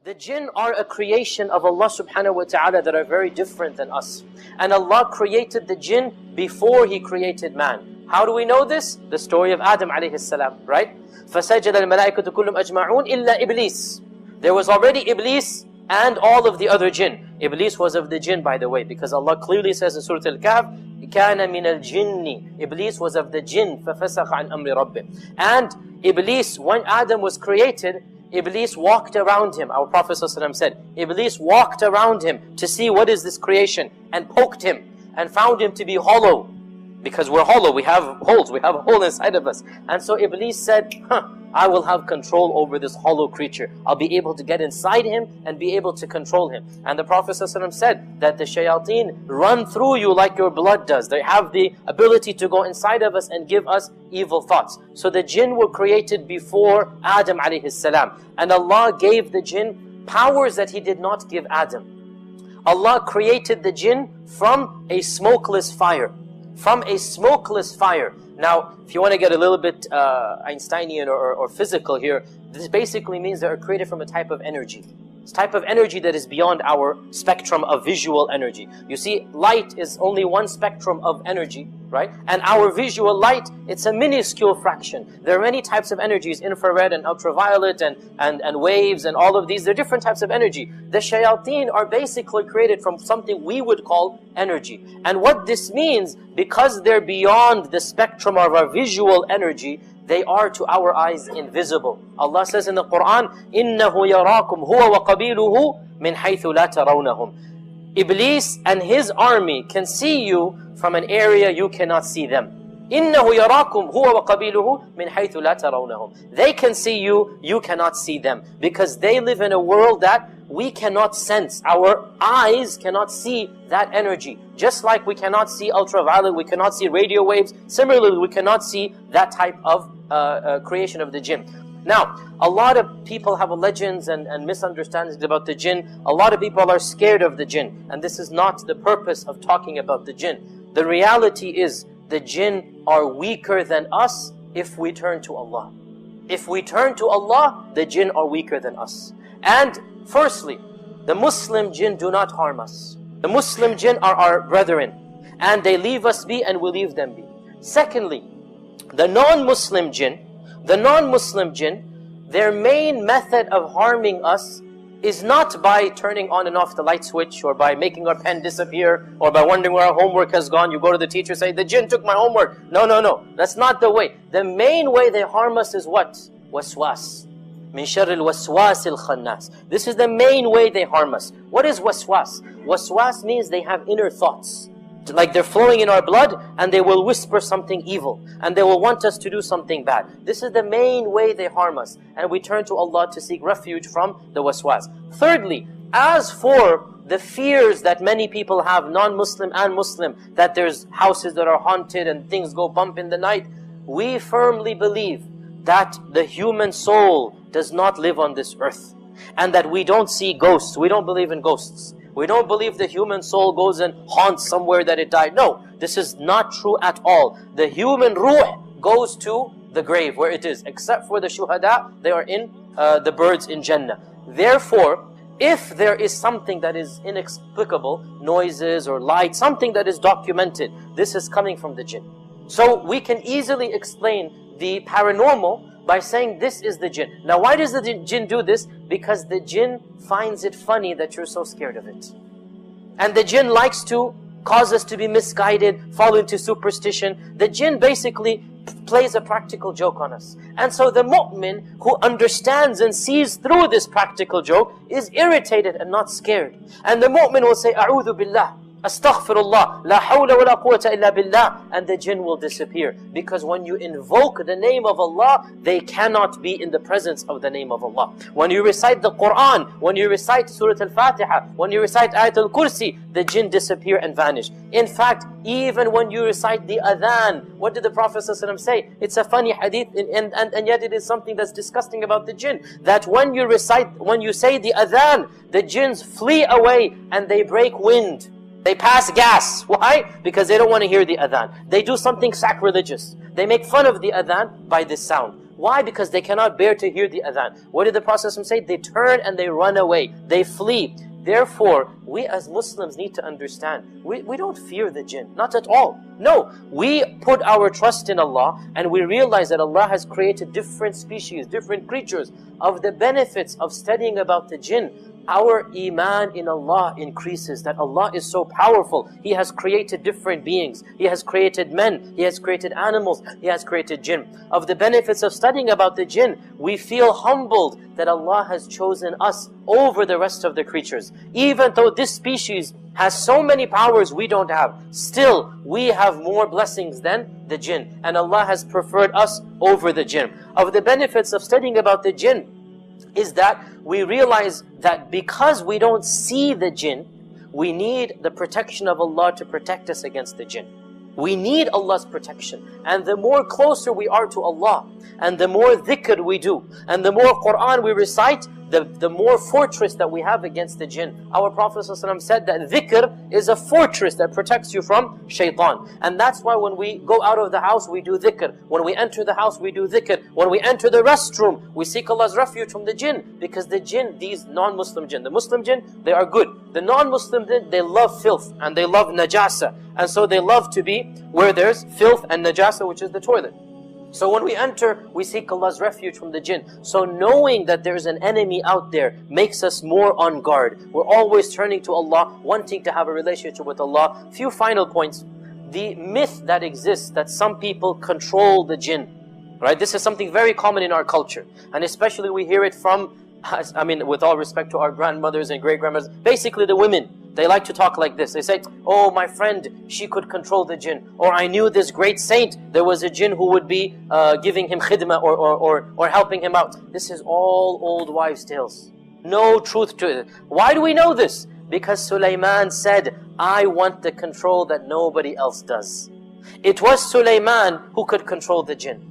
The jinn are a creation of Allah subhanahu wa ta'ala that are very different than us. And Allah created the jinn before He created man. How do we know this? The story of Adam alayhi salam, right? فَسَجَدَ الْمَلَائِكَةُ كُلُّمْ أَجْمَعُونَ إِلَّا إِبْلِيسِ. There was already Iblis and all of the other jinn. Iblis was of the jinn, by the way, because Allah clearly says in Surah Al-Kahf, كَانَ مِنَ الْجِنِّ. Iblis was of the jinn, فَفَسَقَ عَنْ أَمْرِ رَبِّهِ. And Iblis, when Adam was created, Iblis walked around him. Our Prophet ﷺ said, Iblis walked around him to see what is this creation, and poked him and found him to be hollow. Because we're hollow, we have holes, we have a hole inside of us. And so Iblis said, I will have control over this hollow creature. I'll be able to get inside him and be able to control him. And the Prophet ﷺ said that the shayateen run through you like your blood does. They have the ability to go inside of us and give us evil thoughts. So the jinn were created before Adam alayhi salam. And Allah gave the jinn powers that He did not give Adam. Allah created the jinn from a smokeless fire. From a smokeless fire. Now, if you want to get a little bit Einsteinian or physical here, this basically means they are created from a type of energy. It's a type of energy that is beyond our spectrum of visual energy. You see, light is only one spectrum of energy, right? And our visual light, it's a minuscule fraction. There are many types of energies, infrared and ultraviolet and waves and all of these. They're different types of energy. The shayateen are basically created from something we would call energy. And what this means, because they're beyond the spectrum of our visual energy, they are to our eyes invisible. Allah says in the Quran, إِنَّهُ يَرَاكُمْ هُوَ وَقَبِيلُهُ مِنْ حَيْثُ لَا تَرَوْنَهُمْ. Iblis and his army can see you from an area you cannot see them. إِنَّهُ يَرَاكُمْ هُوَ وَقَبِيلُهُ مِنْ حَيْثُ لَا تَرَوْنَهُمْ. They can see you, you cannot see them. Because they live in a world that we cannot sense. Our eyes cannot see that energy. Just like we cannot see ultraviolet, we cannot see radio waves. Similarly, we cannot see that type of creation of the jinn. Now, a lot of people have legends and misunderstandings about the jinn. A lot of people are scared of the jinn. And this is not the purpose of talking about the jinn. The reality is, the jinn are weaker than us if we turn to Allah. If we turn to Allah, the jinn are weaker than us. And firstly, the Muslim jinn do not harm us. The Muslim jinn are our brethren, and they leave us be and we leave them be. Secondly, the non-Muslim jinn, their main method of harming us is not by turning on and off the light switch, or by making our pen disappear, or by wondering where our homework has gone. You go to the teacher, say, the jinn took my homework. No. That's not the way. The main way they harm us is what? Waswas. Min sharril waswasil khannas. This is the main way they harm us. What is waswas? Waswas means they have inner thoughts. Like they're flowing in our blood, and they will whisper something evil, and they will want us to do something bad. This is the main way they harm us, and we turn to Allah to seek refuge from the waswas. Thirdly, as for the fears that many people have, non-Muslim and Muslim, that there's houses that are haunted and things go bump in the night, we firmly believe that the human soul does not live on this earth, and that we don't see ghosts. We don't believe in ghosts. We don't believe the human soul goes and haunts somewhere that it died. No, this is not true at all. The human ruh goes to the grave where it is, except for the shuhada, they are in the birds in Jannah. Therefore, if there is something that is inexplicable, noises or light, something that is documented, this is coming from the jinn. So we can easily explain the paranormal by saying this is the jinn. Now, why does the jinn do this? Because the jinn finds it funny that you're so scared of it. And the jinn likes to cause us to be misguided, fall into superstition. The jinn basically plays a practical joke on us. And so the mu'min who understands and sees through this practical joke is irritated and not scared. And the mu'min will say, A'udhu billah, Astaghfirullah, la hawla wa la quwwata illa billah, and the jinn will disappear. Because when you invoke the name of Allah, they cannot be in the presence of the name of Allah. When you recite the Quran, when you recite Surah Al-Fatiha, when you recite Ayat Al-Kursi, the jinn disappear and vanish. In fact, even when you recite the adhan, what did the Prophet ﷺ say? It's a funny hadith, and yet it is something that's disgusting about the jinn. That when you say the adhan, the jinns flee away and they break wind. They pass gas. Why? Because they don't want to hear the adhan. They do something sacrilegious. They make fun of the adhan by this sound. Why? Because they cannot bear to hear the adhan. What did the Prophet say? They turn and they run away. They flee. Therefore, we as Muslims need to understand, we don't fear the jinn, not at all. No, we put our trust in Allah and we realize that Allah has created different species, different creatures. Of the benefits of studying about the jinn, our iman in Allah increases, that Allah is so powerful. He has created different beings. He has created men. He has created animals. He has created jinn. Of the benefits of studying about the jinn, we feel humbled that Allah has chosen us over the rest of the creatures. Even though this species has so many powers we don't have, still we have more blessings than the jinn. And Allah has preferred us over the jinn. Of the benefits of studying about the jinn is that we realize that because we don't see the jinn, we need the protection of Allah to protect us against the jinn. We need Allah's protection. And the more closer we are to Allah, and the more dhikr we do, and the more Quran we recite, the more fortress that we have against the jinn. Our Prophet ﷺ said that dhikr is a fortress that protects you from shaitan. And that's why when we go out of the house, we do dhikr. When we enter the house, we do dhikr. When we enter the restroom, we seek Allah's refuge from the jinn. Because the jinn, these non-Muslim jinn, the Muslim jinn, they are good. The non-Muslim jinn, they love filth and they love najasa. And so they love to be where there's filth and najasa, which is the toilet. So when we enter, we seek Allah's refuge from the jinn. So knowing that there's an enemy out there makes us more on guard. We're always turning to Allah, wanting to have a relationship with Allah. Few final points. The myth that exists that some people control the jinn. Right? This is something very common in our culture. And especially we hear it from, I mean, with all respect to our grandmothers and great-grandmothers, basically the women. They like to talk like this. They say, oh, my friend, she could control the jinn. Or I knew this great saint, there was a jinn who would be giving him khidmah or helping him out. This is all old wives' tales. No truth to it. Why do we know this? Because Sulaiman said, I want the control that nobody else does. It was Sulaiman who could control the jinn.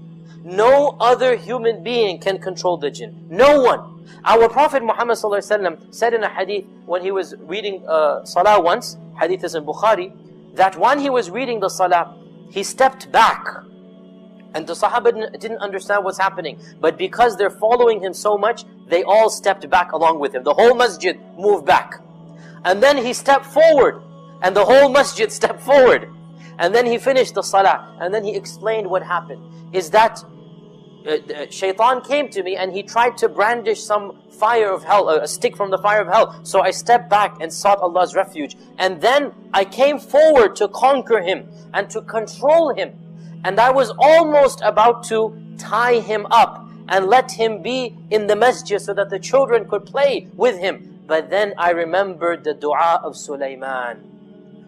No other human being can control the jinn. No one. Our Prophet Muhammad ﷺ said in a hadith when he was reading salah once, hadith is in Bukhari, that when he was reading the salah, he stepped back. And the Sahaba didn't understand what's happening. But because they're following him so much, they all stepped back along with him. The whole masjid moved back. And then he stepped forward. And the whole masjid stepped forward. And then he finished the salah. And then he explained what happened. Is that Shaitan came to me and he tried to brandish some fire of hell, a stick from the fire of hell. So I stepped back and sought Allah's refuge. And then I came forward to conquer him and to control him. And I was almost about to tie him up and let him be in the masjid so that the children could play with him. But then I remembered the dua of Sulaiman.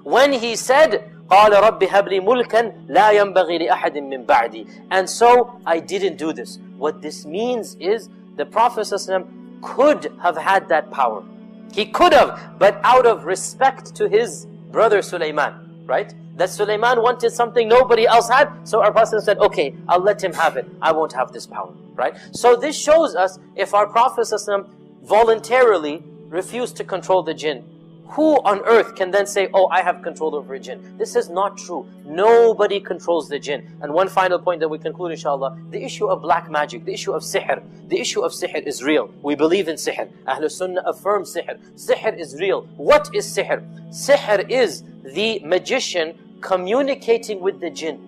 When he said, قال رب هب لي ملكا لا ينبغي لأحد من بعدي. And so I didn't do this. What this means is the Prophet ﷺ could have had that power. He could have, but out of respect to his brother Sulaiman, right? That Sulaiman wanted something nobody else had, so our Prophet said, okay, I'll let him have it. I won't have this power, right? So this shows us if our Prophet ﷺ voluntarily refused to control the jinn, who on earth can then say, oh, I have control over a jinn? This is not true. Nobody controls the jinn. And one final point that we conclude, inshallah, the issue of black magic, the issue of sihr. The issue of sihr is real. We believe in sihr. Ahlul Sunnah affirm sihr. Sihr is real. What is sihr? Sihr is the magician communicating with the jinn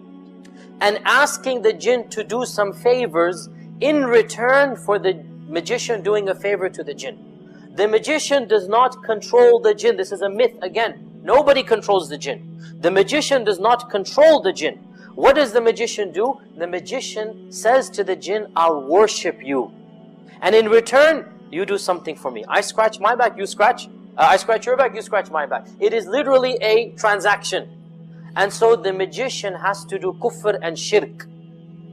and asking the jinn to do some favors in return for the magician doing a favor to the jinn. The magician does not control the jinn. This is a myth again. Nobody controls the jinn. The magician does not control the jinn. What does the magician do? The magician says to the jinn, I'll worship you. And in return, you do something for me. I scratch my back, you scratch. I scratch your back, you scratch my back. It is literally a transaction. And so the magician has to do kufr and shirk.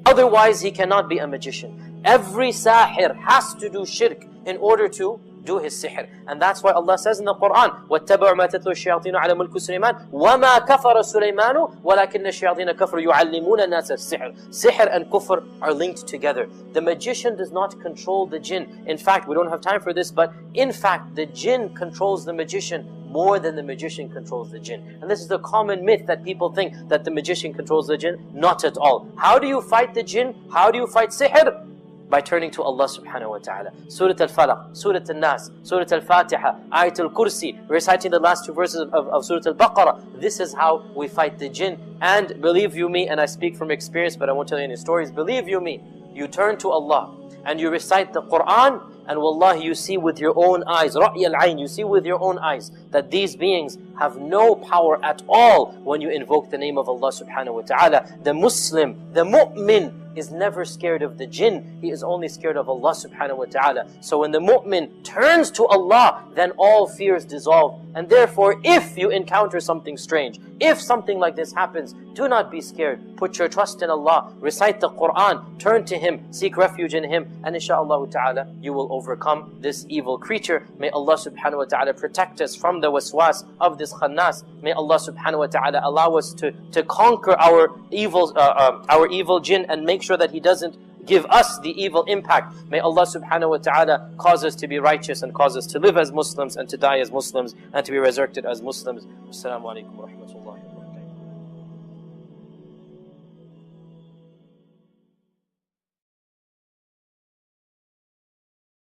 Otherwise, he cannot be a magician. Every sahir has to do shirk in order to do his sihr. And that's why Allah says in the Quran, وَاتَّبَعُوا مَا تَتْلُو الشَّيَاطِينُ عَلَى مُلْكِ سُلَيْمَانَ وَمَا كَفَرَ سُلَيْمَانُ وَلَكِنَّ الشَّيَاطِينَ كَفَرُوا يُعَلِّمُونَ النَّاسَ السِّحْرَ. Sihr and kufr are linked together. The magician does not control the jinn. In fact, we don't have time for this, but in fact, the jinn controls the magician more than the magician controls the jinn. And this is the common myth that people think that the magician controls the jinn. Not at all. How do you fight the jinn? How do you fight sihr? By turning to Allah subhanahu wa ta'ala. Surah Al-Falaq, Surah Al-Nas, Surah Al-Fatiha, Ayat Al-Kursi, reciting the last two verses of Surah Al-Baqarah. This is how we fight the jinn. And believe you me, and I speak from experience, but I won't tell you any stories. Believe you me, you turn to Allah and you recite the Quran, and wallahi, you see with your own eyes, Ra'y al-Ayn, you see with your own eyes that these beings have no power at all when you invoke the name of Allah subhanahu wa ta'ala. The Muslim, the mu'min, is never scared of the jinn. He is only scared of Allah subhanahu wa ta'ala. So when the mu'min turns to Allah, then all fears dissolve. And therefore, if you encounter something strange, if something like this happens, do not be scared. Put your trust in Allah, recite the Quran, turn to Him, seek refuge in Him, and inshaAllah ta'ala, you will overcome this evil creature. May Allah subhanahu wa ta'ala protect us from the waswas of this khannas. May Allah subhanahu wa ta'ala allow us to conquer our evil jinn and make sure that he doesn't give us the evil impact. May Allah subhanahu wa ta'ala cause us to be righteous and cause us to live as Muslims and to die as Muslims and to be resurrected as Muslims. Assalamu alaikum wa rahmatullah.